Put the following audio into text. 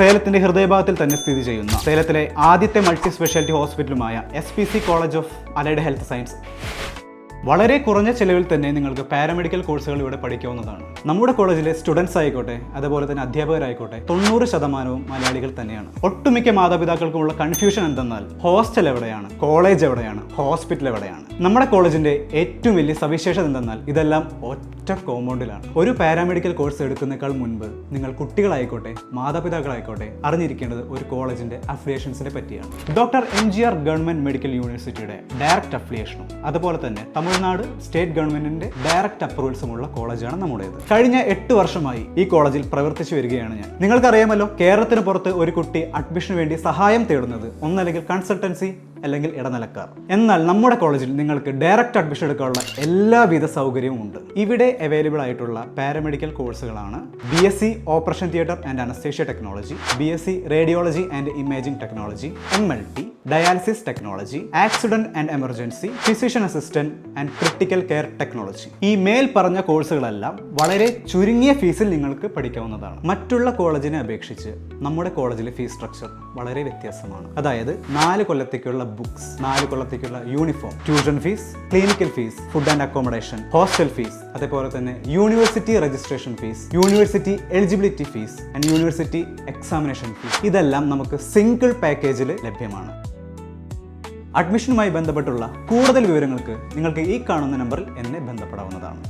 സേലത്തിന്റെ ഹൃദയഭാഗത്തിൽ തന്നെ സ്ഥിതി ചെയ്യുന്ന സേലത്തിലെ ആദ്യത്തെ മൾട്ടി സ്പെഷ്യാലിറ്റി ഹോസ്പിറ്റലുമായ SPC college of allied health science വളരെ കുറഞ്ഞ ചെലവിൽ തന്നെ നിങ്ങൾക്ക് പാരാമെഡിക്കൽ കോഴ്സുകൾ ഇവിടെ പഠിക്കാവുന്നതാണ്. നമ്മുടെ കോളേജിലെ സ്റ്റുഡൻസ് ആയിക്കോട്ടെ, അതുപോലെ തന്നെ അധ്യാപകരായിക്കോട്ടെ 90% മലയാളികൾ തന്നെയാണ്. ഒട്ടുമിക്ക മാതാപിതാക്കൾക്കുമുള്ള കൺഫ്യൂഷൻ എന്തെന്നാൽ ഹോസ്റ്റൽ എവിടെയാണ്, കോളേജ് എവിടെയാണ്, ഹോസ്പിറ്റൽ എവിടെയാണ്. നമ്മുടെ കോളേജിന്റെ ഏറ്റവും വലിയ സവിശേഷത എന്തെന്നാൽ ഇതെല്ലാം ഒറ്റ കോമ്പൗണ്ടിലാണ്. ഒരു പാരാമെഡിക്കൽ കോഴ്സ് എടുക്കുന്നേക്കാൾ മുൻപ് നിങ്ങൾ കുട്ടികളായിക്കോട്ടെ, മാതാപിതാക്കളായിക്കോട്ടെ അറിഞ്ഞിരിക്കേണ്ടത് ഒരു കോളേജിന്റെ അഫിലിയേഷൻസിനെ പറ്റിയാണ്. ഡോക്ടർ MGR ഗവൺമെന്റ് മെഡിക്കൽ യൂണിവേഴ്സിറ്റിയുടെ ഡയറക്റ്റ് അഫിലിയേഷനും അതുപോലെ തന്നെ തമിഴ്നാട് സ്റ്റേറ്റ് ഗവൺമെന്റിന്റെ ഡയറക്റ്റ് അപ്രൂവൽസുമുള്ള കോളേജാണ് നമ്മുടേത്. കഴിഞ്ഞ 8 വർഷമായി ഈ കോളേജിൽ പ്രവർത്തിച്ചു വരികയാണ് ഞാൻ. നിങ്ങൾക്കറിയാമല്ലോ, കേരളത്തിന് പുറത്ത് ഒരു കുട്ടി അഡ്മിഷന് വേണ്ടി സഹായം തേടുന്നത് ഒന്നല്ലെങ്കിൽ കൺസൾട്ടൻസി അല്ലെങ്കിൽ ഇടനിലക്കാർ. എന്നാൽ നമ്മുടെ കോളേജിൽ നിങ്ങൾക്ക് ഡയറക്റ്റ് അഡ്മിഷൻ എടുക്കാനുള്ള എല്ലാവിധ സൗകര്യവും ഉണ്ട്. ഇവിടെ അവൈലബിൾ ആയിട്ടുള്ള പാരാമെഡിക്കൽ കോഴ്സുകളാണ് BSc operation theatre and anaesthesia technology, BSc radiology and imaging technology, MLT dialysis technology, accident and emergency, physician assistant and critical care technology. ഈ മേൽ പറഞ്ഞ കോഴ്സുകളെല്ലാം വളരെ ചുരുങ്ങിയ ഫീസിൽ നിങ്ങൾക്ക് പഠിക്കാവുന്നതാണ്. മറ്റുള്ള കോളേജിനെ അപേക്ഷിച്ച് നമ്മുടെ കോളേജിലെ ഫീസ് സ്ട്രക്ചർ വളരെ വ്യത്യാസമാണ്. അതായത് 4 കൊല്ലത്തേക്കുള്ള ബുക്സ്, 4 കൊല്ലത്തേക്കുള്ള uniform, tuition fees, clinical fees, food and accommodation, hostel fees, അതേപോലെ തന്നെ university registration fees, university eligibility fees and university examination fees, ഇതെല്ലാം നമുക്ക് സിംഗിൾ പാക്കേജിൽ ലഭ്യമാണ്. അഡ്മിഷനുമായി ബന്ധപ്പെട്ടുള്ള കൂടുതൽ വിവരങ്ങൾക്ക് നിങ്ങൾക്ക് ഈ കാണുന്ന നമ്പറിൽ എന്നെ ബന്ധപ്പെടാവുന്നതാണ്.